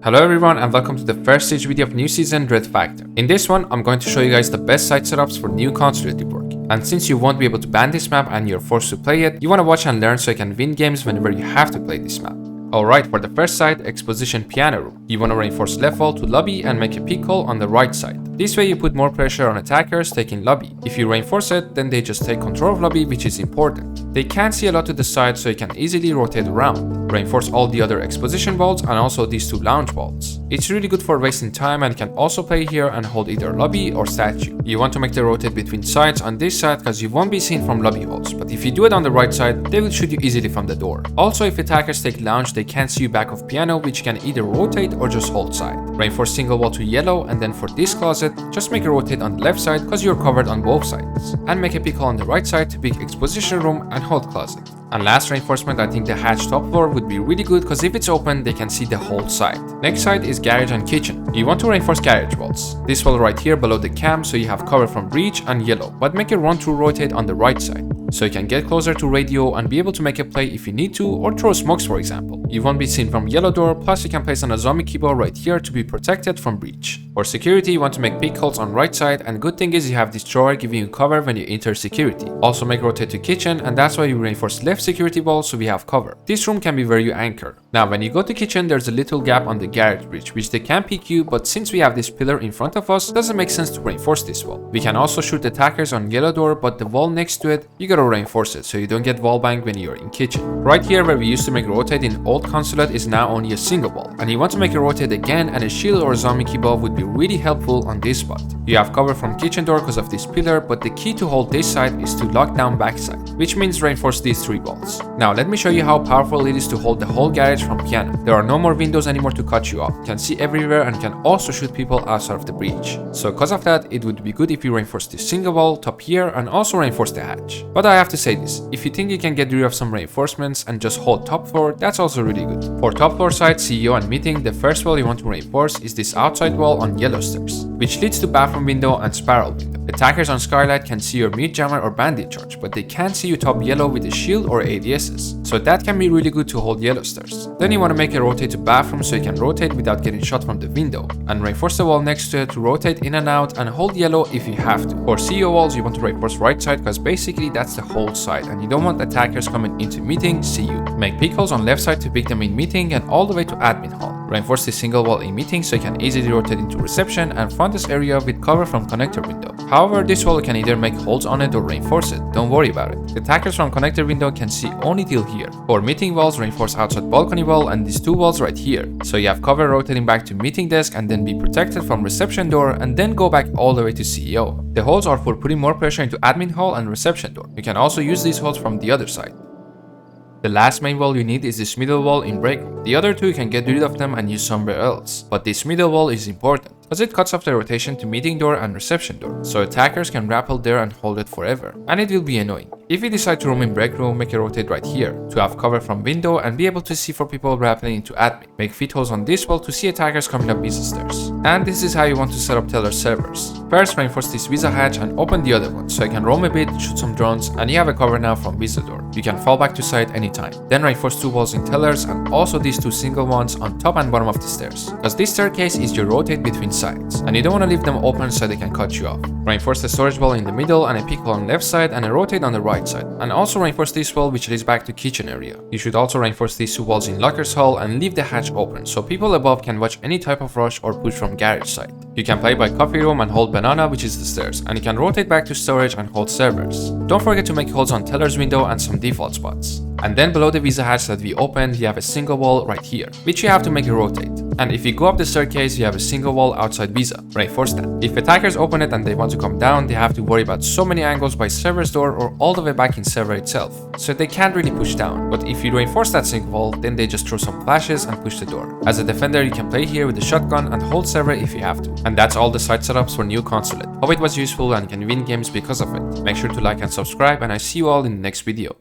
Hello everyone and welcome to the first stage video of new season Dread Factor. In this one, I'm going to show you guys the best site setups for new Consulate Rework. And since you won't be able to ban this map and you're forced to play it, you want to watch and learn so you can win games whenever you have to play this map. Alright, for the first site, Exposition Piano Room. You want to reinforce left wall to lobby and make a peek hole on the right side. This way you put more pressure on attackers taking lobby. If you reinforce it, then they just take control of lobby, which is important. They can't see a lot to the side, so you can easily rotate around. Reinforce all the other exposition walls and also these two lounge walls. It's really good for wasting time and you can also play here and hold either lobby or statue. You want to make the rotate between sides on this side because you won't be seen from lobby holes, but if you do it on the right side, they will shoot you easily from the door. Also, if attackers take lounge, they can't see you back of piano, which you can either rotate or just hold side. Reinforce single wall to yellow, and then for this closet, just make a rotate on the left side because you're covered on both sides. And make a peek hole on the right side to pick exposition room and hold closet. And last reinforcement, I think the hatch top floor would be really good because if it's open, they can see the whole side. Next side is garage and kitchen. You want to reinforce garage walls. This wall right here below the cam, so you have cover from breach and yellow, but make a run through rotate on the right side. So you can get closer to radio and be able to make a play if you need to, or throw smokes for example. You won't be seen from yellow door, plus you can place on a zombie keyboard right here to be protected from breach. For security, you want to make peek holes on right side, and good thing is you have destroyer giving you cover when you enter security. Also make rotate to kitchen, and that's why you reinforce left security wall so we have cover. This room can be where you anchor. Now when you go to kitchen, there's a little gap on the garage bridge which they can peek you, but since we have this pillar in front of us, it doesn't make sense to reinforce this wall. We can also shoot attackers on yellow door, but the wall next to it, you gotta reinforce it so you don't get wall banged when you're in kitchen. Right here where we used to make rotate in old Consulate is now only a single wall, and you want to make a rotate again, and a shield or a zombie keyboard would be really helpful on this spot. You have cover from kitchen door because of this pillar, but the key to hold this side is to lock down backside, which means reinforce these three walls. Now let me show you how powerful it is to hold the whole garage from piano. There are no more windows anymore to cut you off. You can see everywhere and can also shoot people outside of the breach. So because of that, it would be good if you reinforce this single wall top here and also reinforce the hatch. But I have to say this, if you think you can get rid of some reinforcements and just hold top floor, that's also really good. For top floor side, CEO and meeting, the first wall you want to reinforce is this outside wall on yellow stairs, which leads to bathroom window and spiral window. Attackers on skylight can see your mute jammer or bandit charge, but they can't see you top yellow with a shield or ADSs, so that can be really good to hold yellow stairs. Then you want to make a rotate to bathroom so you can rotate without getting shot from the window, and reinforce the wall next to it to rotate in and out and hold yellow if you have to. For CEO walls, you want to reinforce right side because basically that's the whole side and you don't want attackers coming into meeting see you. Make peek holes on left side to pick them in meeting and all the way to admin hall. Reinforce the single wall in meeting so you can easily rotate into reception and front this area with cover from connector window. However, this wall can either make holes on it or reinforce it, don't worry about it. The attackers from connector window can see only till here. For meeting walls, reinforce outside balcony wall and these two walls right here, so you have cover rotating back to meeting desk and then be protected from reception door and then go back all the way to CEO. The holes are for putting more pressure into admin hall and reception door. You can also use these holes from the other side. The last main wall you need is this middle wall in break room. The other two you can get rid of them and use somewhere else, but this middle wall is important because it cuts off the rotation to meeting door and reception door, so attackers can rappel there and hold it forever, and it will be annoying. If you decide to roam in break room, make a rotate right here to have cover from window and be able to see for people rappelling into admin. Make feet holes on this wall to see attackers coming up visa stairs. And this is how you want to set up teller servers. First, reinforce this visa hatch and open the other one so you can roam a bit, shoot some drones, and you have a cover now from visa door. You can fall back to site anytime. Then reinforce two walls in tellers and also these two single ones on top and bottom of the stairs, because this staircase is your rotate between sides and you don't want to leave them open so they can cut you off. Reinforce the storage wall in the middle and a peek hole on left side and a rotate on the right side, and also reinforce this wall which leads back to kitchen area. You should also reinforce these two walls in lockers hall and leave the hatch open so people above can watch any type of rush or push from garage side. You can play by coffee room and hold banana, which is the stairs, and you can rotate back to storage and hold servers. Don't forget to make holes on teller's window and some default spots. And then below the visa hatch that we opened, you have a single wall right here, which you have to make a rotate. And if you go up the staircase, you have a single wall outside visa. Reinforce that. If attackers open it and they want to come down, they have to worry about so many angles by server's door or all the way back in server itself, so they can't really push down. But if you reinforce that single wall, then they just throw some flashes and push the door. As a defender, you can play here with the shotgun and hold server if you have to. And that's all the site setups for new Consulate. Hope it was useful and you can win games because of it. Make sure to like and subscribe, and I see you all in the next video.